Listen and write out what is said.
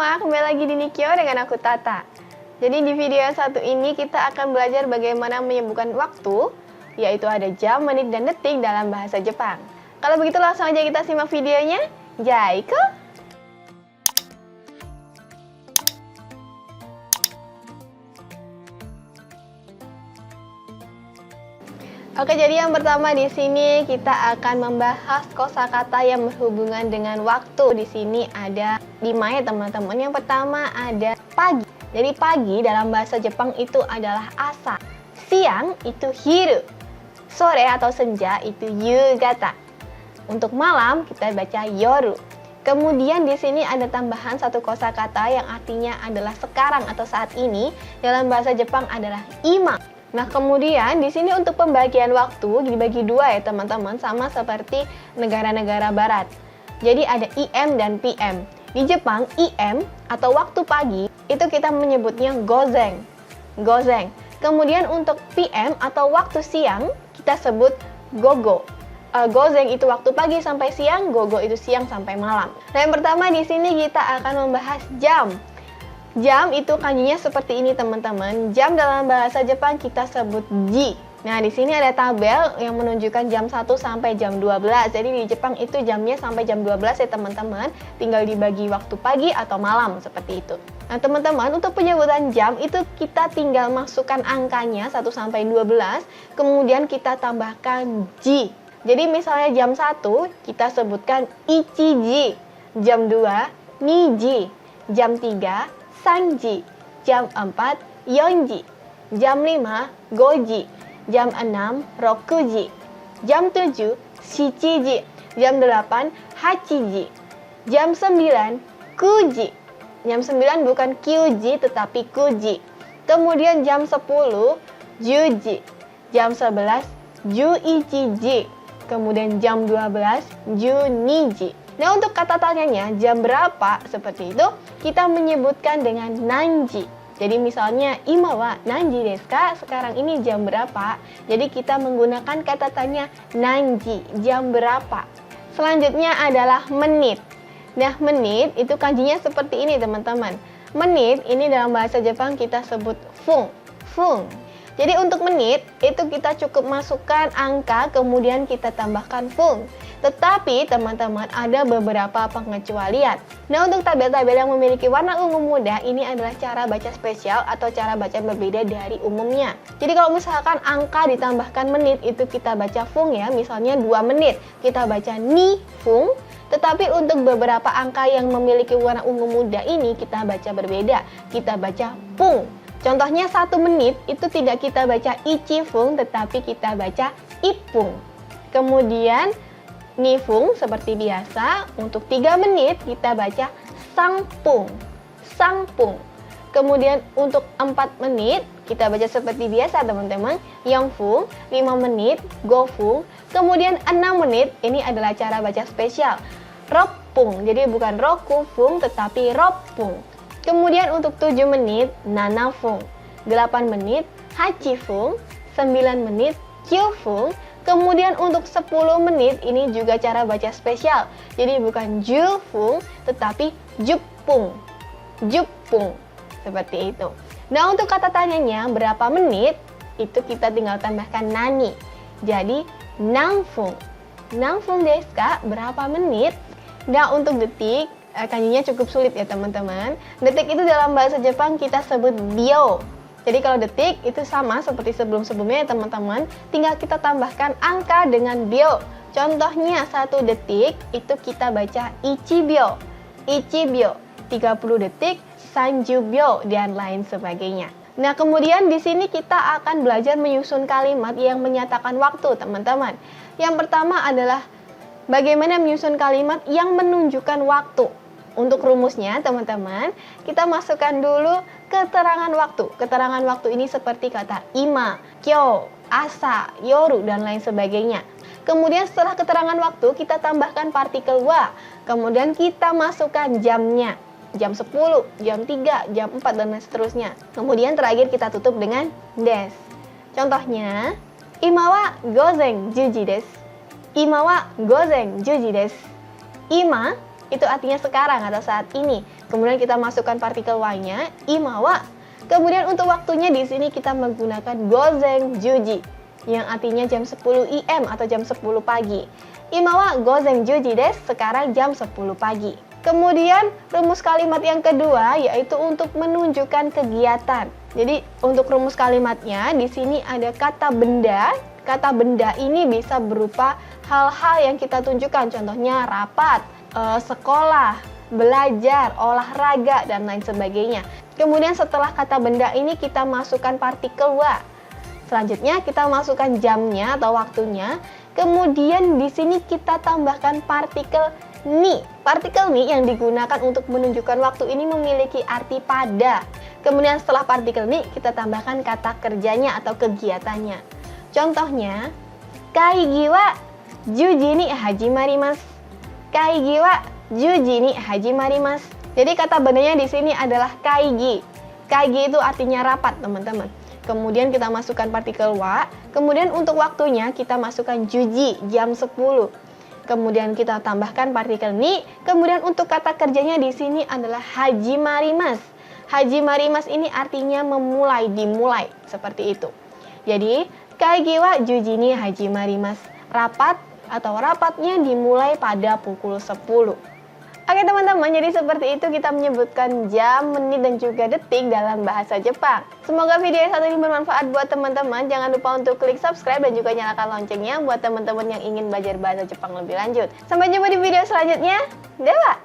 semua, kembali lagi di Nikyo dengan aku Tata. Jadi di video yang satu ini kita akan belajar bagaimana menyebutkan waktu, yaitu ada jam, menit, dan detik dalam bahasa Jepang. Kalau begitu langsung aja kita simak videonya. Jaiko! Oke, jadi yang pertama di sini kita akan membahas kosakata yang berhubungan dengan waktu. Di sini ada 5 ya teman-teman. Yang pertama ada pagi. Jadi pagi dalam bahasa Jepang itu adalah asa. Siang itu hiru. Sore atau senja itu yugata. Untuk malam kita baca yoru. Kemudian di sini ada tambahan satu kosakata yang artinya adalah sekarang atau saat ini. Dalam bahasa Jepang adalah ima. Nah, kemudian di sini untuk pembagian waktu dibagi dua ya teman-teman, sama seperti negara-negara barat. Jadi ada IM dan PM. Di Jepang, IM atau waktu pagi itu kita menyebutnya gozeng. Gozeng. Kemudian untuk PM atau waktu siang kita sebut gogo. Gozeng itu waktu pagi sampai siang, gogo itu siang sampai malam. Nah, yang pertama di sini kita akan membahas jam. Jam itu kanjinya seperti ini teman-teman. Jam dalam bahasa Jepang kita sebut ji. Nah, di sini ada tabel yang menunjukkan jam 1 sampai jam 12. Jadi di Jepang itu jamnya sampai jam 12 ya teman-teman. Tinggal dibagi waktu pagi atau malam seperti itu. Nah, teman-teman, untuk penyebutan jam itu kita tinggal masukkan angkanya 1 sampai 12, kemudian kita tambahkan ji. Jadi misalnya jam 1 kita sebutkan ichiji, jam 2 niji, jam 3 sanji, jam 4 yonji, jam 5 goji, jam 6 rokuji, jam 7 shichiji, jam 8 hachiji, jam 9 kuji. Jam 9 bukan kyuji tetapi kuji. Kemudian jam 10 juji, jam 11 juichiji, kemudian jam 12 juniji. Nah, untuk kata tanyanya jam berapa seperti itu kita menyebutkan dengan nanji. Jadi misalnya ima wa nanji desu ka? Sekarang ini jam berapa? Jadi kita menggunakan kata tanya nanji, jam berapa. Selanjutnya adalah menit. Nah, menit itu kanjinya seperti ini teman-teman. Menit ini dalam bahasa Jepang kita sebut fung. Fung. Jadi untuk menit itu kita cukup masukkan angka kemudian kita tambahkan fung. Tetapi teman-teman ada beberapa pengecualian. Nah, untuk tabel-tabel yang memiliki warna ungu muda ini adalah cara baca spesial atau cara baca berbeda dari umumnya. Jadi kalau misalkan angka ditambahkan menit itu kita baca fung ya. Misalnya 2 menit kita baca ni fung. Tetapi untuk beberapa angka yang memiliki warna ungu muda ini kita baca berbeda. Kita baca pung. Contohnya 1 menit itu tidak kita baca ichifung tetapi kita baca ipung. Kemudian nifung seperti biasa. Untuk 3 menit kita baca sangpung. Sangpung. Kemudian untuk 4 menit kita baca seperti biasa teman-teman. Yongfung. 5 menit gofung. Kemudian 6 menit ini adalah cara baca spesial. Roppung. Jadi bukan rokufung tetapi roppung. Kemudian untuk 7 menit, nanafung, 8 menit, hachifung, 9 menit, kyufung. Kemudian untuk 10 menit, ini juga cara baca spesial. Jadi bukan jufung, tetapi jupung. Jupung, seperti itu. Nah, untuk kata tanyanya berapa menit, itu kita tinggal tambahkan nani. Jadi, nangfung. Nangfung desu ka? Berapa menit? Nah, untuk detik, kanjinya cukup sulit ya teman-teman. Detik itu dalam bahasa Jepang kita sebut bio. Jadi kalau detik itu sama seperti sebelum-sebelumnya ya teman-teman. Tinggal kita tambahkan angka dengan bio. Contohnya 1 detik itu kita baca ichibyo. Ichibyo. 30 detik, sanjubyo, dan lain sebagainya. Nah, kemudian di sini kita akan belajar menyusun kalimat yang menyatakan waktu teman-teman. Yang pertama adalah bagaimana menyusun kalimat yang menunjukkan waktu. Untuk rumusnya teman-teman, kita masukkan dulu keterangan waktu. Keterangan waktu ini seperti kata ima, kyo, asa, yoru, dan lain sebagainya. Kemudian setelah keterangan waktu, kita tambahkan partikel wa. Kemudian kita masukkan jamnya. Jam 10, jam 3, jam 4, dan seterusnya. Kemudian terakhir kita tutup dengan des. Contohnya, ima wa gozeng juji desu. Ima wa gozeng juji desu. Ima itu artinya sekarang atau saat ini. Kemudian kita masukkan partikel y-nya, imawa. Kemudian untuk waktunya di sini kita menggunakan gozen juji, yang artinya jam 10 IM atau jam 10 pagi. Imawa gozen juji desu, sekarang jam 10 pagi. Kemudian rumus kalimat yang kedua yaitu untuk menunjukkan kegiatan. Jadi untuk rumus kalimatnya di sini ada kata benda. Kata benda ini bisa berupa hal-hal yang kita tunjukkan, contohnya rapat, sekolah, belajar, olahraga, dan lain sebagainya. Kemudian setelah kata benda ini kita masukkan partikel wa. Selanjutnya kita masukkan jamnya atau waktunya. Kemudian di sini kita tambahkan partikel ni. Partikel ni yang digunakan untuk menunjukkan waktu ini memiliki arti pada. Kemudian setelah partikel ni kita tambahkan kata kerjanya atau kegiatannya. Contohnya, kaigi wa juji ni hajimarimasu. Kaigi wa juji ni hajimarimasu. Jadi kata bendanya di sini adalah kaigi. Kaigi itu artinya rapat, teman-teman. Kemudian kita masukkan partikel wa. Kemudian untuk waktunya kita masukkan juji, jam 10. Kemudian kita tambahkan partikel ni. Kemudian untuk kata kerjanya di sini adalah hajimarimasu. Hajimarimasu ini artinya memulai, dimulai, seperti itu. Jadi, kaigi wa juji ni hajimarimasu. Rapat atau rapatnya dimulai pada pukul 10. Oke teman-teman, jadi seperti itu kita menyebutkan jam, menit, dan juga detik dalam bahasa Jepang. Semoga video yang satu ini bermanfaat buat teman-teman. Jangan lupa untuk klik subscribe dan juga nyalakan loncengnya buat teman-teman yang ingin belajar bahasa Jepang lebih lanjut. Sampai jumpa di video selanjutnya. Dewa!